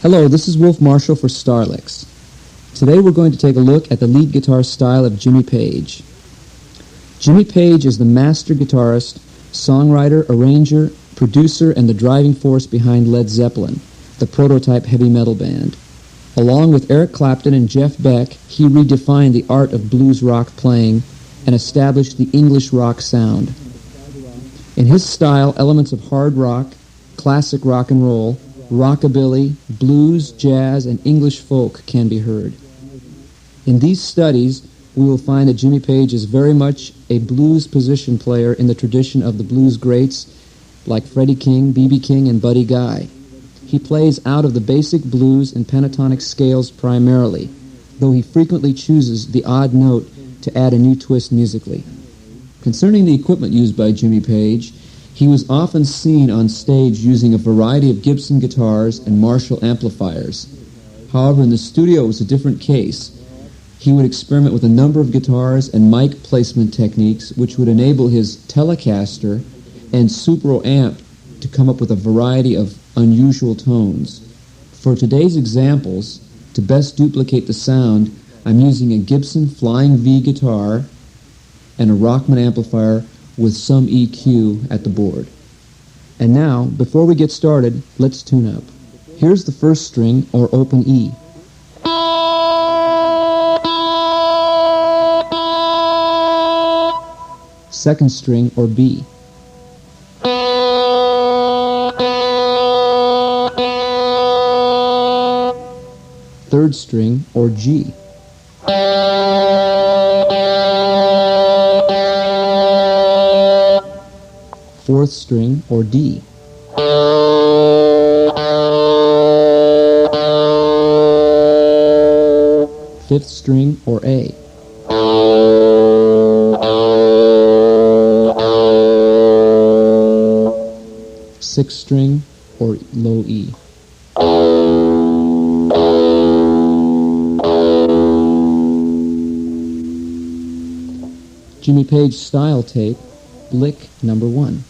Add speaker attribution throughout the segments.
Speaker 1: Hello, this is Wolf Marshall for Starlicks. Today we're going to take a look at the lead guitar style of Jimmy Page. Jimmy Page is the master guitarist, songwriter, arranger, producer, and the driving force behind Led Zeppelin, the prototype heavy metal band. Along with Eric Clapton and Jeff Beck, he redefined the art of blues rock playing and established the English rock sound. In his style, elements of hard rock, classic rock and roll, rockabilly, blues, jazz, and English folk can be heard. In these studies, we will find that Jimmy Page is very much a blues position player in the tradition of the blues greats like Freddie King, B.B. King, and Buddy Guy. He plays out of the basic blues and pentatonic scales primarily, though he frequently chooses the odd note to add a new twist musically. Concerning the equipment used by Jimmy Page, he was often seen on stage using a variety of Gibson guitars and Marshall amplifiers. However, in the studio it was a different case. He would experiment with a number of guitars and mic placement techniques which would enable his Telecaster and Supro amp to come up with a variety of unusual tones. For today's examples, to best duplicate the sound, I'm using a Gibson Flying V guitar and a Rockman amplifier with some EQ at the board. And now, before we get started, let's tune up. Here's the first string, or open E. Second string, or B. Third string, or G. Fourth string, or D. Fifth string, or A. Sixth string, or low E. Jimmy Page style tape, lick number 1.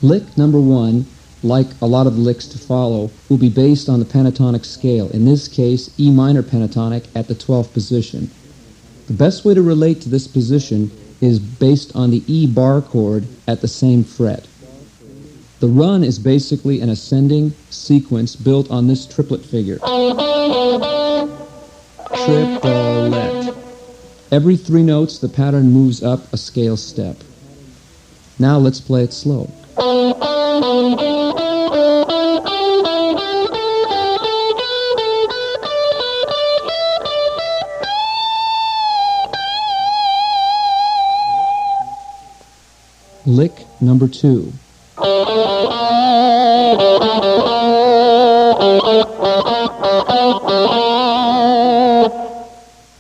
Speaker 1: Lick number 1, like a lot of the licks to follow, will be based on the pentatonic scale, in this case E minor pentatonic at the 12th position. The best way to relate to this position is based on the E bar chord at the same fret. The run is basically an ascending sequence built on this triplet figure. Triplet. Every 3 notes, the pattern moves up a scale step. Now let's play it slow. Lick number 2.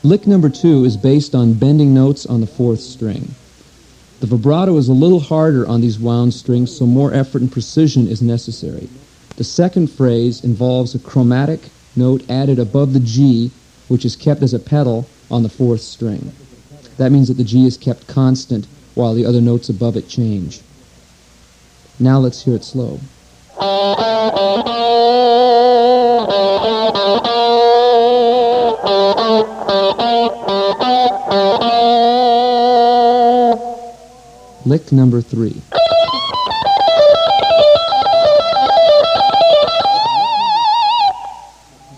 Speaker 1: Lick number 2 is based on bending notes on the 4th string. The vibrato is a little harder on these wound strings, so more effort and precision is necessary. The second phrase involves a chromatic note added above the G, which is kept as a pedal on the 4th string. That means that the G is kept constant while the other notes above it change. Now let's hear it slow. Lick number 3.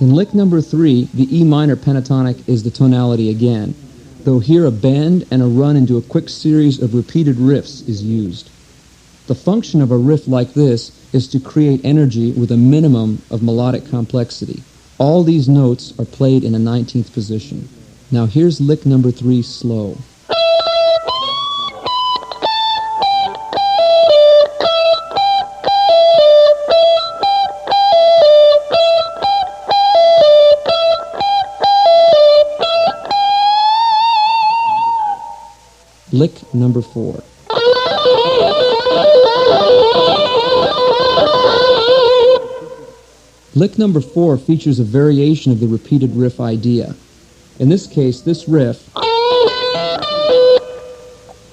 Speaker 1: In lick number 3, the E minor pentatonic is the tonality again, though here a bend and a run into a quick series of repeated riffs is used. The function of a riff like this is to create energy with a minimum of melodic complexity. All these notes are played in a 19th position. Now here's lick number 3 slow. Lick number 4. Lick number 4 features a variation of the repeated riff idea. In this case, this riff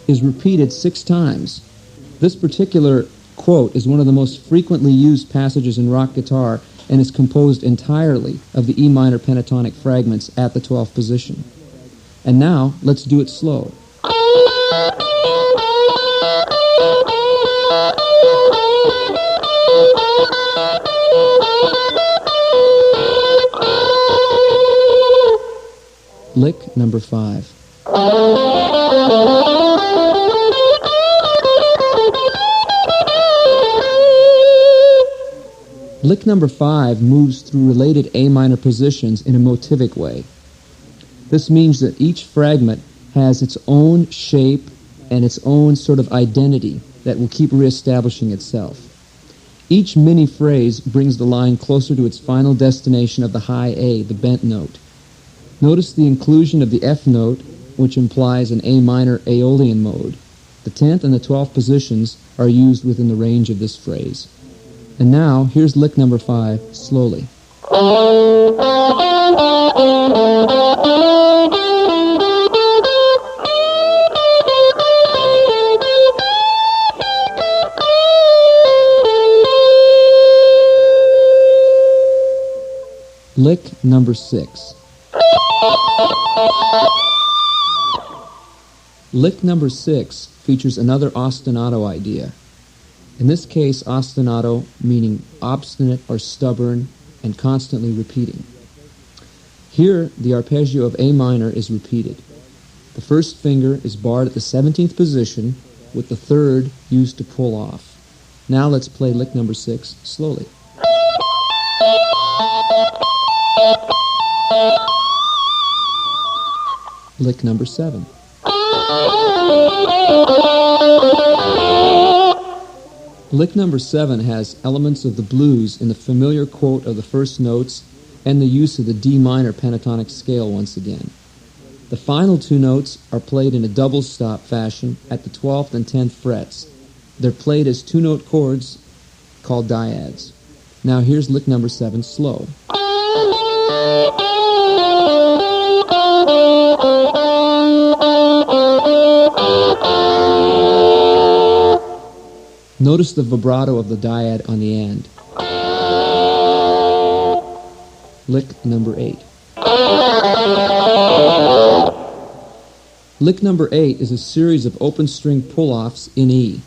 Speaker 1: is repeated 6 times. This particular quote is one of the most frequently used passages in rock guitar and is composed entirely of the E minor pentatonic fragments at the 12th position. And now, let's do it slow. Lick number 5. Lick number 5 moves through related A minor positions in a motivic way. This means that each fragment has its own shape and its own sort of identity that will keep reestablishing itself. Each mini phrase brings the line closer to its final destination of the high A, the bent note. Notice the inclusion of the F note, which implies an A minor Aeolian mode. The 10th and the 12th positions are used within the range of this phrase. And now, here's lick number 5, slowly. Lick number 6. Lick number 6 features another ostinato idea. In this case, ostinato meaning obstinate or stubborn and constantly repeating. Here, the arpeggio of A minor is repeated. The first finger is barred at the 17th position, with the third used to pull off. Now let's play lick number 6 slowly. Lick number 7. Lick number 7 has elements of the blues in the familiar quote of the first notes and the use of the D minor pentatonic scale once again. The final 2 notes are played in a double stop fashion at the 12th and 10th frets. They're played as 2-note chords called dyads. Now here's lick number 7 slow. Notice the vibrato of the dyad on the end. Lick number 8. Lick number 8 is a series of open string pull-offs in E.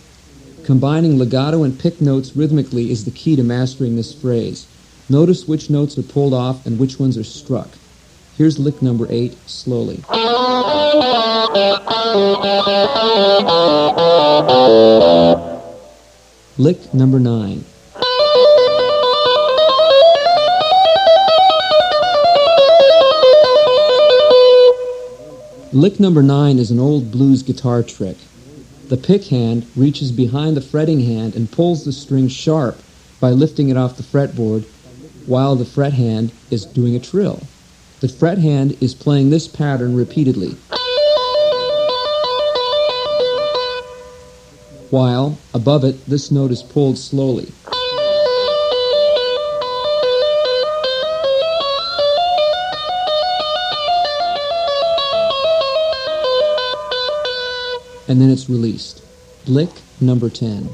Speaker 1: Combining legato and pick notes rhythmically is the key to mastering this phrase. Notice which notes are pulled off and which ones are struck. Here's lick number 8 slowly. Lick number 9. Lick number 9 is an old blues guitar trick. The pick hand reaches behind the fretting hand and pulls the string sharp by lifting it off the fretboard while the fret hand is doing a trill. The fret hand is playing this pattern repeatedly, while, above it, this note is pulled slowly. And then it's released. Lick number 10.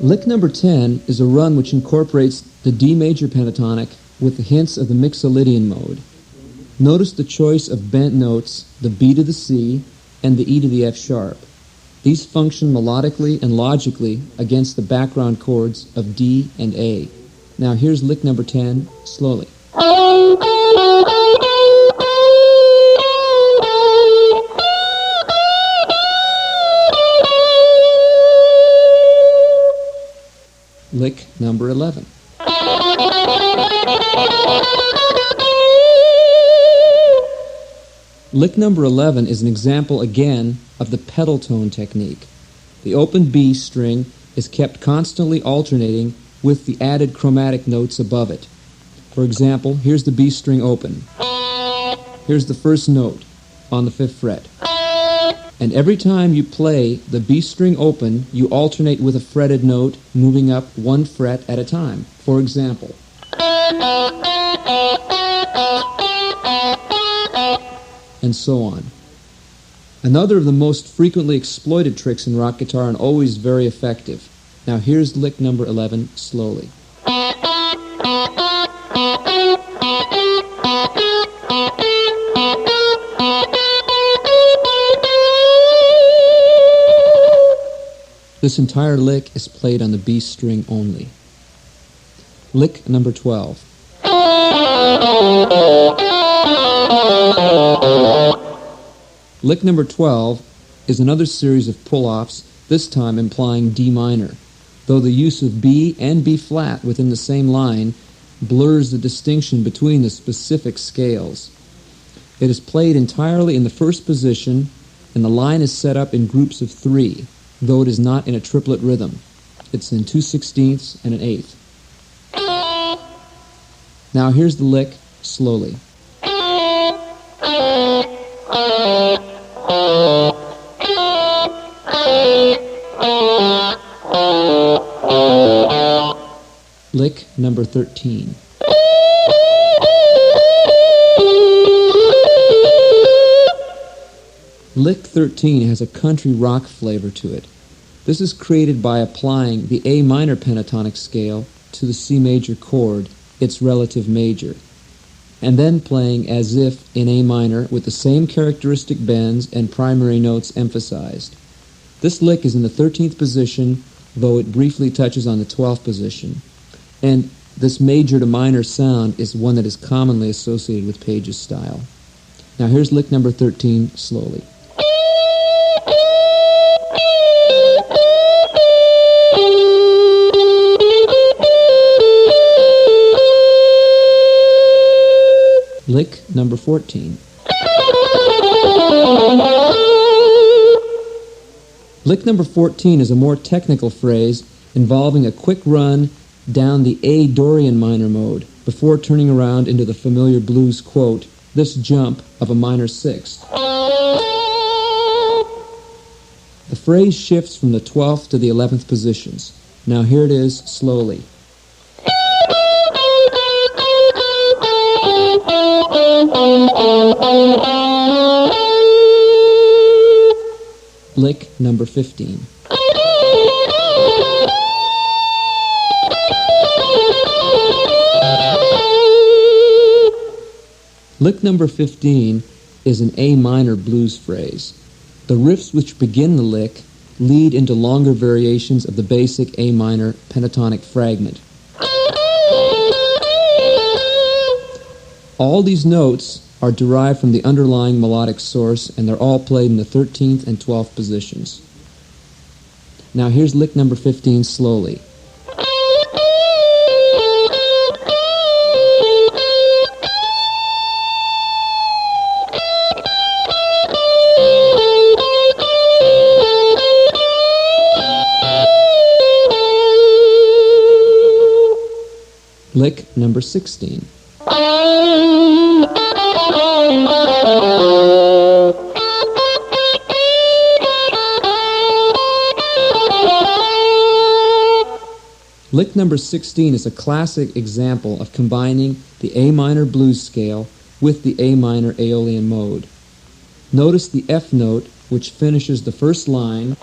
Speaker 1: Lick number 10 is a run which incorporates the D major pentatonic with the hints of the Mixolydian mode. Notice the choice of bent notes, the B to the C, and the E to the F sharp. These function melodically and logically against the background chords of D and A. Now here's lick number 10, slowly. Lick number 11. Lick number 11 is an example again of the pedal tone technique. The open B string is kept constantly alternating with the added chromatic notes above it. For example, here's the B string open. Here's the first note on the 5th fret. And every time you play the B string open, you alternate with a fretted note, moving up 1 fret at a time. For example, and so on. Another of the most frequently exploited tricks in rock guitar and always very effective. Now here's lick number 11 slowly. This entire lick is played on the B string only. Lick number 12. Lick number 12 is another series of pull-offs, this time implying D minor, though the use of B and B flat within the same line blurs the distinction between the specific scales. It is played entirely in the first position, and the line is set up in groups of 3, though it is not in a triplet rhythm. It's in 2/16 and an eighth. Now here's the lick slowly. Lick number 13. Lick 13 has a country rock flavor to it. This is created by applying the A minor pentatonic scale to the C major chord, its relative major, and then playing as if in A minor with the same characteristic bends and primary notes emphasized. This lick is in the 13th position, though it briefly touches on the 12th position. And this major to minor sound is one that is commonly associated with Page's style. Now here's lick number 13 slowly. Lick number 14. Lick number 14 is a more technical phrase involving a quick run down the A Dorian minor mode before turning around into the familiar blues quote, "this jump of a minor sixth." The phrase shifts from the 12th to the 11th positions. Now here it is slowly. Lick number 15. Lick number 15 is an A minor blues phrase. The riffs which begin the lick lead into longer variations of the basic A minor pentatonic fragment. All these notes are derived from the underlying melodic source, and they're all played in the 13th and 12th positions. Now here's lick number 15 slowly. Lick number 16. Lick number 16 is a classic example of combining the A minor blues scale with the A minor Aeolian mode. Notice the F note, which finishes the first line,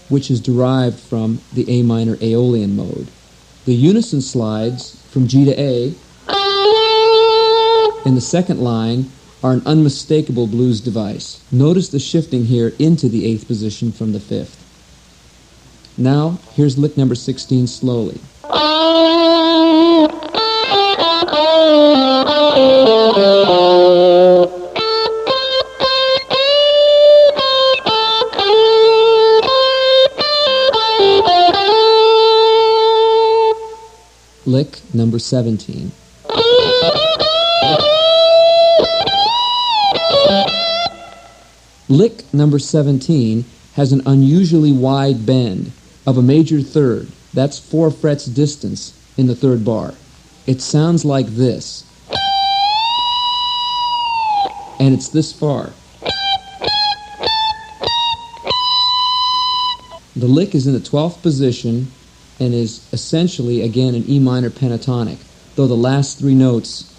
Speaker 1: which is derived from the A minor Aeolian mode. The unison slides from G to A in the second line are an unmistakable blues device. Notice the shifting here into the 8th position from the 5th. Now, here's lick number 16 slowly. Lick number 17. Lick number 17 has an unusually wide bend of a major third. That's 4 frets distance in the third bar. It sounds like this. And it's this far. The lick is in the 12th position and is essentially, again, an E minor pentatonic, though the last three notes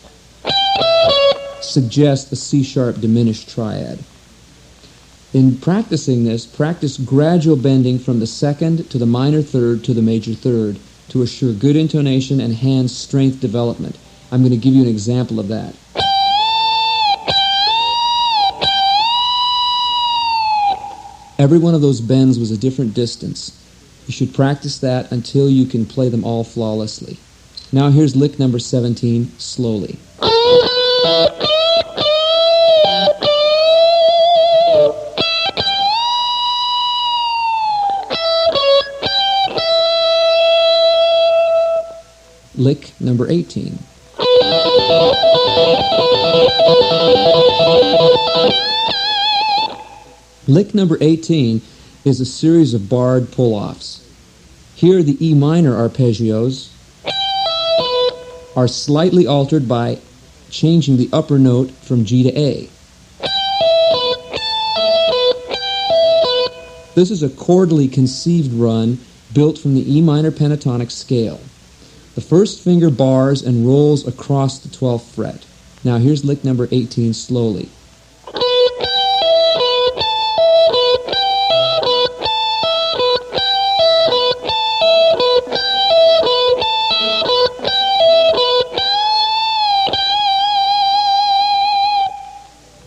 Speaker 1: suggest a C-sharp diminished triad. In practicing this, practice gradual bending from the second to the minor third to the major third to assure good intonation and hand strength development. I'm going to give you an example of that. Every one of those bends was a different distance. You should practice that until you can play them all flawlessly. Now here's lick number 17, slowly. Lick number 18. Lick number 18 is a series of barred pull-offs. Here the E minor arpeggios are slightly altered by changing the upper note from G to A. This is a chordally conceived run built from the E minor pentatonic scale. The first finger bars and rolls across the 12th fret. Now here's lick number 18 slowly.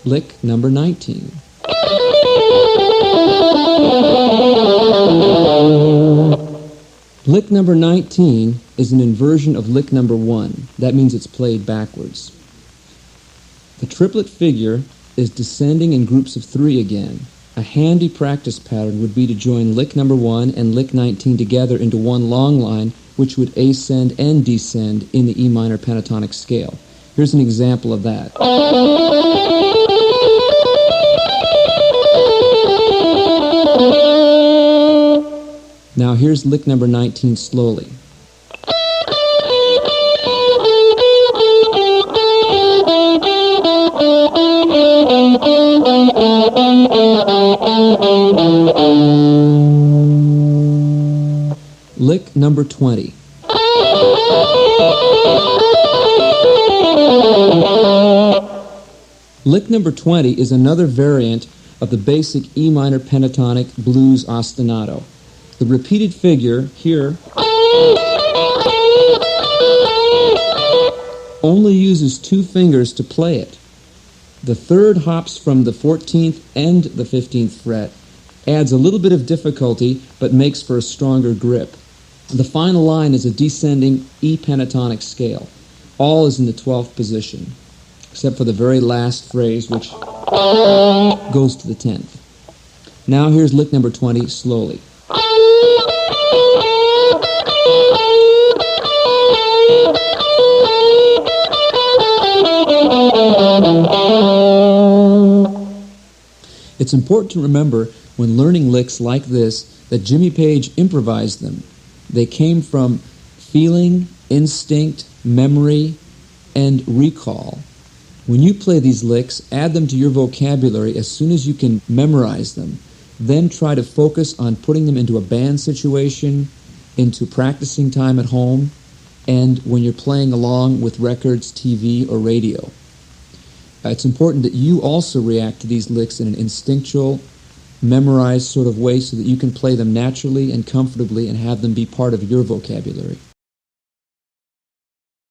Speaker 1: Lick number 19. Lick number 19 is an inversion of lick number 1. That means it's played backwards. The triplet figure is descending in groups of 3 again. A handy practice pattern would be to join lick number 1 and lick 19 together into one long line, which would ascend and descend in the E minor pentatonic scale. Here's an example of that. Now here's lick number 19 slowly. Lick number 20. Lick number 20 is another variant of the basic E minor pentatonic blues ostinato. The repeated figure here only uses 2 fingers to play it. The third hops from the 14th and the 15th fret, adds a little bit of difficulty, but makes for a stronger grip. The final line is a descending E pentatonic scale. All is in the 12th position, except for the very last phrase, which goes to the 10th. Now here's lick number 20 slowly. It's important to remember when learning licks like this that Jimmy Page improvised them. They came from feeling, instinct, memory, and recall. When you play these licks, add them to your vocabulary as soon as you can memorize them. Then try to focus on putting them into a band situation, into practicing time at home, and when you're playing along with records, TV, or radio. It's important that you also react to these licks in an instinctual, memorized sort of way so that you can play them naturally and comfortably and have them be part of your vocabulary.